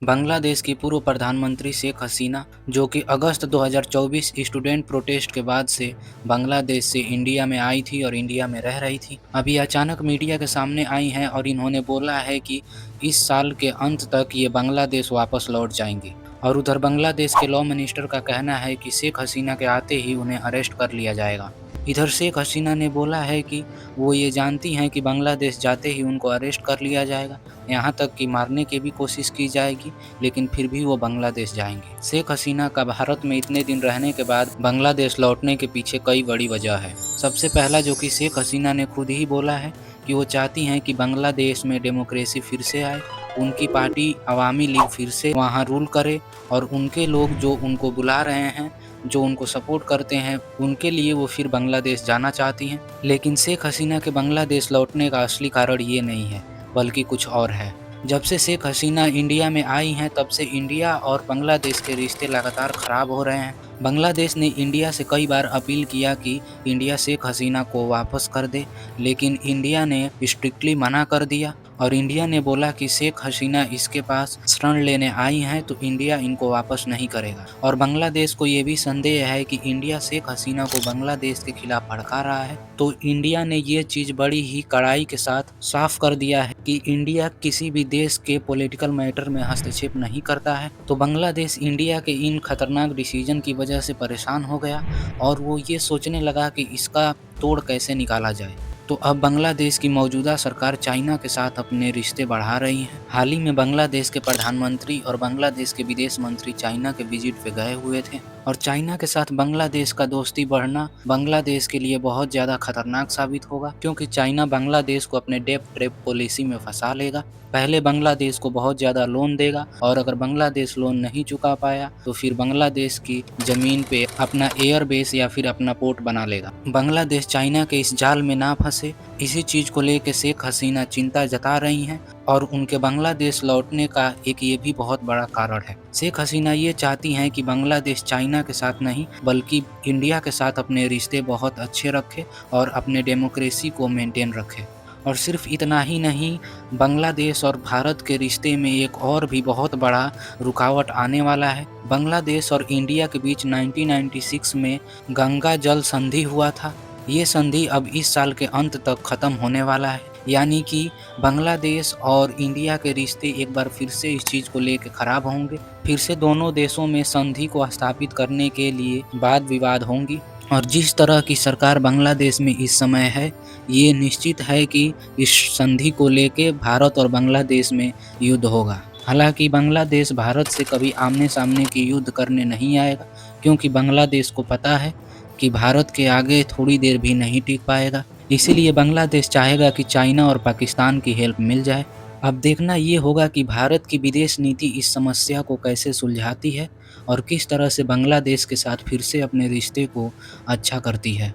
बांग्लादेश की पूर्व प्रधानमंत्री शेख हसीना, जो कि अगस्त 2024 स्टूडेंट प्रोटेस्ट के बाद से बांग्लादेश से इंडिया में आई थी और इंडिया में रह रही थी, अभी अचानक मीडिया के सामने आई हैं और इन्होंने बोला है कि इस साल के अंत तक ये बांग्लादेश वापस लौट जाएंगी। और उधर बांग्लादेश के लॉ मिनिस्टर का कहना है कि शेख हसीना के आते ही उन्हें अरेस्ट कर लिया जाएगा। इधर शेख हसीना ने बोला है कि वो ये जानती हैं कि बांग्लादेश जाते ही उनको अरेस्ट कर लिया जाएगा, यहाँ तक कि मारने की भी कोशिश की जाएगी, लेकिन फिर भी वो बांग्लादेश जाएंगे। शेख हसीना का भारत में इतने दिन रहने के बाद बांग्लादेश लौटने के पीछे कई बड़ी वजह है। सबसे पहला जो कि शेख हसीना ने खुद ही बोला है कि वो चाहती हैं कि बांग्लादेश में डेमोक्रेसी फिर से आए, उनकी पार्टी अवामी लीग फिर से वहाँ रूल करे और उनके लोग जो उनको बुला रहे हैं, जो उनको सपोर्ट करते हैं, उनके लिए वो फिर बांग्लादेश जाना चाहती हैं। लेकिन शेख हसीना के बांग्लादेश लौटने का असली कारण ये नहीं है, बल्कि कुछ और है। जब से शेख हसीना इंडिया में आई हैं, तब से इंडिया और बांग्लादेश के रिश्ते लगातार ख़राब हो रहे हैं। बांग्लादेश ने इंडिया से कई बार अपील किया कि इंडिया शेख हसीना को वापस कर दे, लेकिन इंडिया ने स्ट्रिक्टली मना कर दिया और इंडिया ने बोला कि शेख हसीना इसके पास शरण लेने आई हैं तो इंडिया इनको वापस नहीं करेगा। और बांग्लादेश को ये भी संदेह है कि इंडिया शेख हसीना को बांग्लादेश के खिलाफ भड़का रहा है, तो इंडिया ने ये चीज़ बड़ी ही कड़ाई के साथ साफ कर दिया है कि इंडिया किसी भी देश के पॉलिटिकल मैटर में हस्तक्षेप नहीं करता है। तो बांग्लादेश इंडिया के इन खतरनाक डिसीजन की वजह से परेशान हो गया और वो ये सोचने लगा कि इसका तोड़ कैसे निकाला जाए। तो अब बांग्लादेश की मौजूदा सरकार चाइना के साथ अपने रिश्ते बढ़ा रही है। हाल ही में बांग्लादेश के प्रधानमंत्री और बांग्लादेश के विदेश मंत्री चाइना के विजिट पे गए हुए थे और चाइना के साथ बांग्लादेश का दोस्ती बढ़ना बांग्लादेश के लिए बहुत ज़्यादा खतरनाक साबित होगा, क्योंकि चाइना बांग्लादेश को अपने डेट ट्रैप पॉलिसी में फंसा लेगा। पहले बांग्लादेश को बहुत ज़्यादा लोन देगा और अगर बांग्लादेश लोन नहीं चुका पाया तो फिर बांग्लादेश की ज़मीन पे अपना एयर बेस या फिर अपना पोर्ट बना लेगा। बांग्लादेश चाइना के इस जाल में ना फंसे, इसी चीज़ को लेकर शेख हसीना चिंता जता रही हैं और उनके बांग्लादेश लौटने का एक ये भी बहुत बड़ा कारण है। शेख हसीना ये चाहती हैं कि बांग्लादेश चाइना के साथ नहीं बल्कि इंडिया के साथ अपने रिश्ते बहुत अच्छे रखे और अपने डेमोक्रेसी को मेंटेन रखे। और सिर्फ इतना ही नहीं, बांग्लादेश और भारत के रिश्ते में एक और भी बहुत बड़ा रुकावट आने वाला है। बांग्लादेश और इंडिया के बीच 1996 में गंगा जल संधि हुआ था। ये संधि अब इस साल के अंत तक ख़त्म होने वाला है, यानी कि बांग्लादेश और इंडिया के रिश्ते एक बार फिर से इस चीज़ को लेकर ख़राब होंगे। फिर से दोनों देशों में संधि को स्थापित करने के लिए वाद विवाद होंगी और जिस तरह की सरकार बांग्लादेश में इस समय है, ये निश्चित है कि इस संधि को लेके भारत और बांग्लादेश में युद्ध होगा। हालांकि बांग्लादेश भारत से कभी आमने सामने की युद्ध करने नहीं आएगा, क्योंकि बांग्लादेश को पता है कि भारत के आगे थोड़ी देर भी नहीं टिक पाएगा। इसीलिए बांग्लादेश चाहेगा कि चाइना और पाकिस्तान की हेल्प मिल जाए। अब देखना ये होगा कि भारत की विदेश नीति इस समस्या को कैसे सुलझाती है और किस तरह से बांग्लादेश के साथ फिर से अपने रिश्ते को अच्छा करती है।